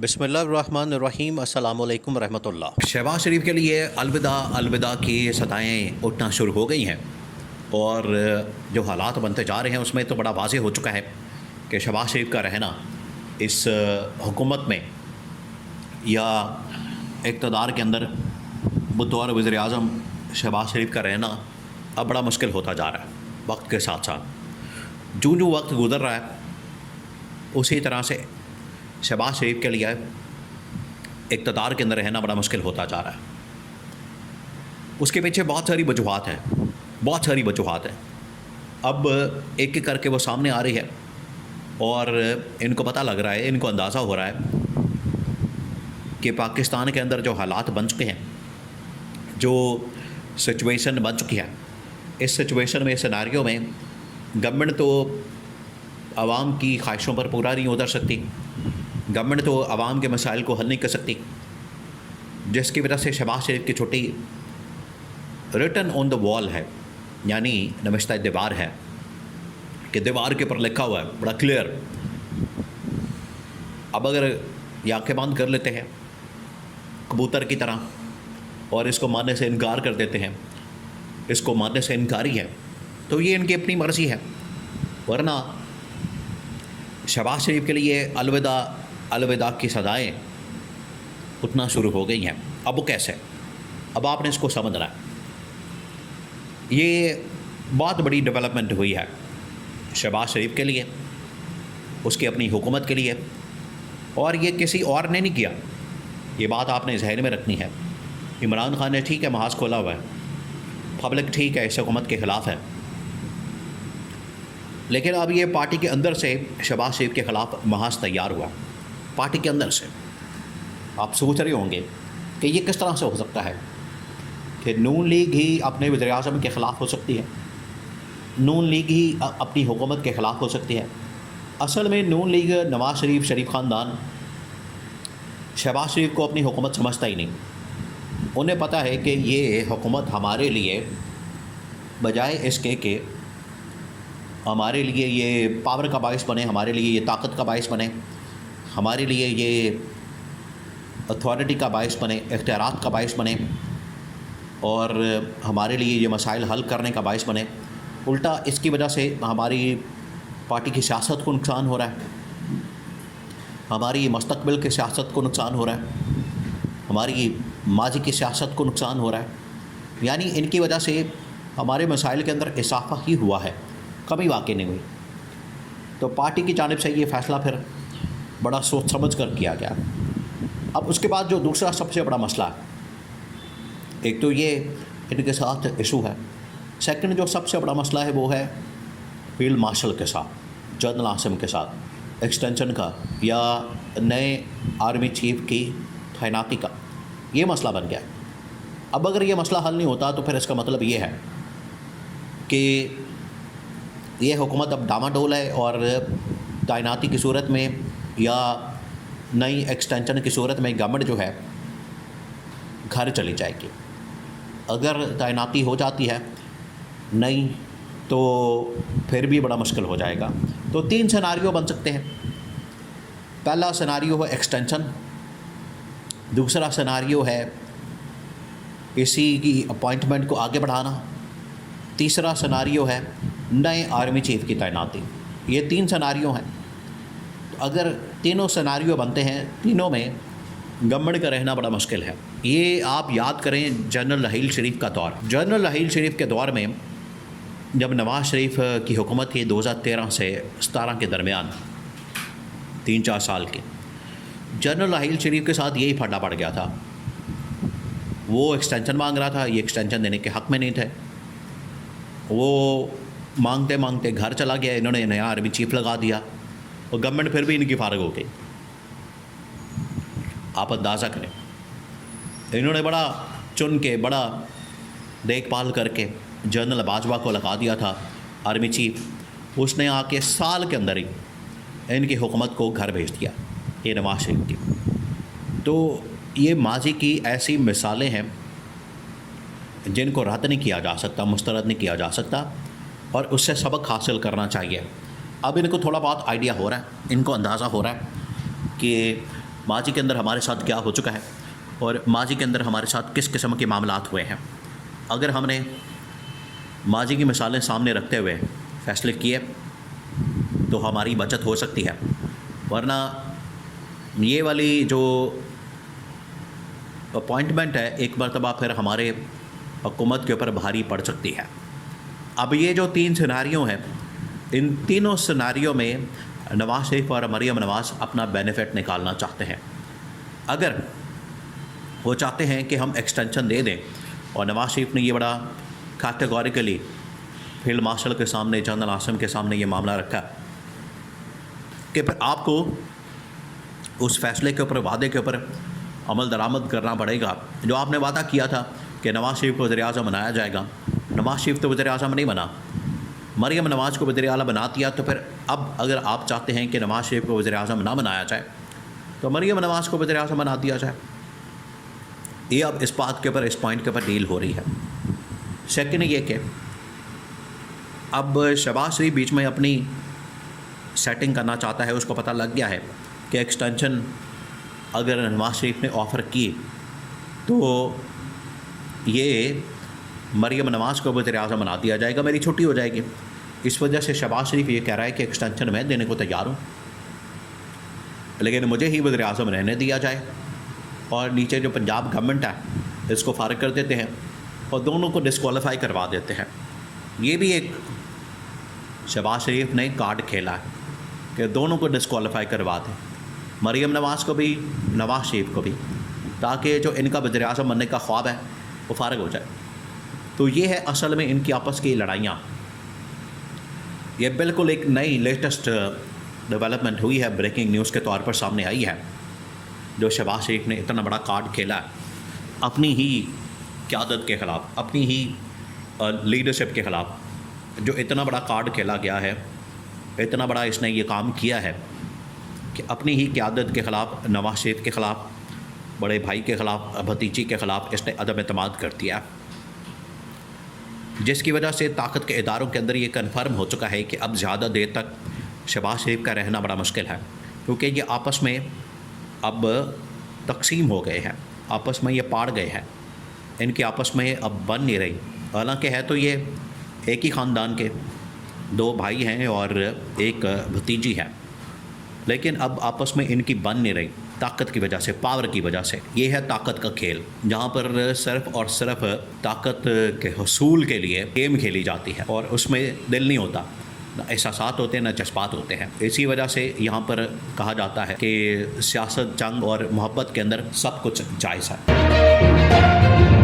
बिस्मिल्लाहिर्रहमानिर्रहीम अस्सलामु अलैकुम रहमतुल्लाह। शहबाज शरीफ के लिए अलविदा अलविदा की सदाएँ उठना शुरू हो गई हैं और जो हालात बनते जा रहे हैं उसमें तो बड़ा वाज़ेह हो चुका है कि शहबाज शरीफ का रहना इस हुकूमत में या इक़्तिदार के अंदर बतौर वज़ीर-ए-आज़म शहबाज शरीफ का रहना अब बड़ा मुश्किल होता जा रहा है वक्त के साथ साथ। जो वक्त गुज़र रहा है उसी तरह से शहबाज शरीफ के लिए इक़्तिदार के अंदर रहना बड़ा मुश्किल होता जा रहा है। उसके पीछे बहुत सारी वजूहात हैं, बहुत सारी वजूहात हैं। अब एक एक करके वो सामने आ रही है और इनको पता लग रहा है, इनको अंदाज़ा हो रहा है कि पाकिस्तान के अंदर जो हालात बन चुके हैं, जो सिचुएशन बन चुकी है, इस सिचुएशन में, इस सिनारियो में गवर्नमेंट तो आवाम की ख्वाहिशों पर पूरा नहीं उतर सकती, गवर्नमेंट तो आवाम के मसाइल को हल नहीं कर सकती, जिसकी वजह से शहबाज शरीफ की छुट्टी रिटन ऑन द वॉल है, यानी नविश्ता दीवार है कि दीवार के ऊपर लिखा हुआ है बड़ा क्लियर। अब अगर ये आँखें बंद कर लेते हैं कबूतर की तरह और इसको मानने से इनकार कर देते हैं, इसको मानने से इनकारी है, तो ये इनकी अपनी मर्ज़ी है। वरना शहबाज शरीफ के लिए अलविदा अलविदा की सदाएँ उठना शुरू हो गई हैं। अब वो कैसे? अब आपने इसको समझना है। ये बहुत बड़ी डेवलपमेंट हुई है शहबाज शरीफ के लिए, उसकी अपनी हुकूमत के लिए, और ये किसी और ने नहीं किया। ये बात आपने जहन में रखनी है। इमरान खान ने ठीक है महाज खोला हुआ है, पब्लिक ठीक है इस हुकूमत के ख़िलाफ़ है, लेकिन अब ये पार्टी के अंदर से शहबाज शरीफ के ख़िलाफ़ महाज तैयार हुआ, पार्टी के अंदर से। आप सोच रहे होंगे कि ये किस तरह से हो सकता है कि नून लीग ही अपने वज़ीर-ए-आज़म के ख़िलाफ़ हो सकती है, नून लीग ही अपनी हुकूमत के ख़िलाफ़ हो सकती है। असल में नून लीग, नवाज़ शरीफ, शरीफ ख़ानदान शहबाज शरीफ को अपनी हुकूमत समझता ही नहीं। उन्हें पता है कि ये हुकूमत हमारे लिए, बजाय इसके कि हमारे लिए ये पावर का बाइस बने, हमारे लिए ये ताकत का बाइस बने, हमारे लिए ये अथॉरिटी का बाइस बने, इख्तियारात का बाइस बने और हमारे लिए ये मसाइल हल करने का बाइस बने, उल्टा इसकी वजह से हमारी पार्टी की सियासत को नुकसान हो रहा है, हमारी मुस्तक़बिल की सियासत को नुकसान हो रहा है, हमारी माजी की सियासत को नुकसान हो रहा है। यानी इनकी वजह से हमारे मसाइल के अंदर इजाफ़ा ही हुआ है, कमी वाक़ई नहीं हुई। तो पार्टी की जानिब से ये फ़ैसला फिर बड़ा सोच समझ कर किया गया। अब उसके बाद जो दूसरा सबसे बड़ा मसला है, एक तो ये इनके साथ इशू है, सेकंड जो सबसे बड़ा मसला है वो है फील्ड मार्शल के साथ, जनरल आसिम के साथ एक्सटेंशन का या नए आर्मी चीफ की तैनाती का। ये मसला बन गया। अब अगर ये मसला हल नहीं होता तो फिर इसका मतलब ये है कि ये हुकूमत अब डामाडोल है और तैनाती की सूरत में या नई एक्सटेंशन की सूरत में गवर्नमेंट जो है घर चली जाएगी। अगर तैनाती हो जाती है नहीं तो फिर भी बड़ा मुश्किल हो जाएगा। तो तीन सिनारियो बन सकते हैं। पहला सिनारियो है एक्सटेंशन, दूसरा सिनारियो है किसी की अपॉइंटमेंट को आगे बढ़ाना, तीसरा सिनारियो है नए आर्मी चीफ की तैनाती। ये तीन सिनारियो हैं। अगर तीनों सिनारियो बनते हैं, तीनों में गवर्नमेंट का रहना बड़ा मुश्किल है। ये आप याद करें जनरल रहील शरीफ का दौर। जनरल रहील शरीफ के दौर में जब नवाज़ शरीफ की हुकूमत थी 2013 से 17 के दरमियान, 3-4 साल के, जनरल रहील शरीफ के साथ यही फटा पड़ गया था। वो एक्सटेंशन मांग रहा था, ये एक्सटेंशन देने के हक़ में नहीं थे। वो मांगते मांगते घर चला गया, इन्होंने नया आर्मी चीफ लगा दिया और गवर्नमेंट फिर भी इनकी फारग हो गई। आप अंदाज़ा करें, इन्होंने बड़ा चुन के, बड़ा देखभाल करके जनरल बाजवा को लगा दिया था आर्मी चीफ। उसने आके साल के अंदर ही इनकी हुकूमत को घर भेज दिया, ये नवाज़ शरीफ की। तो ये माजी की ऐसी मिसालें हैं जिनको रद्द नहीं किया जा सकता, मुस्तरद नहीं किया जा सकता और उससे सबक हासिल करना चाहिए। अब इनको थोड़ा बहुत आइडिया हो रहा है, इनको अंदाज़ा हो रहा है कि माजी के अंदर हमारे साथ क्या हो चुका है और माजी के अंदर हमारे साथ किस किस्म के मामलात हुए हैं। अगर हमने माजी की मिसालें सामने रखते हुए फ़ैसले किए तो हमारी बचत हो सकती है, वरना ये वाली जो अपॉइंटमेंट है एक मरतबा फिर हमारे हुकूमत के ऊपर भारी पड़ सकती है। अब ये जो 3 सिनारियों हैं, इन तीनों सिनारियों में नवाज़ शरीफ और मरीम नवाज़ अपना बेनिफिट निकालना चाहते हैं। अगर वो चाहते हैं कि हम एक्सटेंशन दे दें, और नवाज़ शरीफ ने ये बड़ा कैटेगोरिकली फील्ड मार्शल के सामने, जनरल आसिम के सामने ये मामला रखा कि फिर आपको उस फैसले के ऊपर, वादे के ऊपर अमल दरामद करना पड़ेगा। जो आपने वादा किया था कि नवाज़ शरीफ को वज़ीर-ए-आज़म बनाया जाएगा, नवाज़ शरीफ तो वज़ीर-ए-आज़म नहीं बना, मरीम नवाज़ को वज़ीर-ए-आला बना दिया, तो फिर अब अगर आप चाहते हैं कि नवाज़ शरीफ को वज़ीर-ए-आज़म ना बनाया जाए तो मरीम नवाज़ को वज़ीर-ए-आज़म बना दिया जाए। ये अब इस बात के ऊपर, इस पॉइंट के ऊपर डील हो रही है। सेकंड ये कि अब शहबाज शरीफ बीच में अपनी सेटिंग करना चाहता है। उसको पता लग गया है कि एक्सटेंशन अगर नवाज़ शरीफ ने ऑफ़र की तो ये मरीम नवाज़ को वज़ीर-ए-आज़म बना दिया जाएगा, मेरी छुट्टी हो जाएगी। इस वजह से शहबाज शरीफ ये कह रहा है कि एक्सटेंशन मैं देने को तैयार हूँ, लेकिन मुझे ही वज़ीर-ए-आज़म रहने दिया जाए, और नीचे जो पंजाब गवर्नमेंट है इसको फारिग कर देते हैं और दोनों को डिस्क्वालीफाई करवा देते हैं। ये भी एक शहबाज शरीफ ने कार्ड खेला है कि दोनों को डिस्क्वालीफाई करवा दें, मरीम नवाज़ को भी, नवाज़ शरीफ को भी, ताकि जो इनका वज़ीर-ए-आज़म बनने का ख्वाब है वो फारिग हो जाए। तो ये है असल में इनकी आपस की लड़ाइयाँ। ये बिल्कुल एक नई लेटेस्ट डेवलपमेंट हुई है, ब्रेकिंग न्यूज़ के तौर पर सामने आई है, जो शहबाज शरीफ ने इतना बड़ा कार्ड खेला है अपनी ही क़यादत के ख़िलाफ़, अपनी ही लीडरशिप के ख़िलाफ़। जो इतना बड़ा कार्ड खेला गया है, इतना बड़ा इसने ये काम किया है कि अपनी ही क़यादत के ख़िलाफ़, नवाज़ शरीफ के ख़िलाफ़, बड़े भाई के ख़िलाफ़, भतीजी के ख़िलाफ़ इसने अदम एतमाद कर दिया, जिसकी वजह से ताकत के इदारों के अंदर ये कन्फर्म हो चुका है कि अब ज़्यादा देर तक शहबाज शरीफ का रहना बड़ा मुश्किल है, क्योंकि ये आपस में अब तकसीम हो गए हैं, आपस में ये पाड़ गए हैं, इनकी आपस में अब बन नहीं रही। हालांकि है तो ये एक ही ख़ानदान के 2 भाई हैं और एक भतीजी है, लेकिन अब आपस में इनकी बन नहीं रही ताकत की वजह से, पावर की वजह से। ये है ताकत का खेल, जहाँ पर सिर्फ़ और सिर्फ ताकत के हसूल के लिए गेम खेली जाती है और उसमें दिल नहीं होता, ना एहसासात होते हैं, ना जज्बात होते हैं। इसी वजह से यहाँ पर कहा जाता है कि सियासत, जंग और मोहब्बत के अंदर सब कुछ जायज़ है।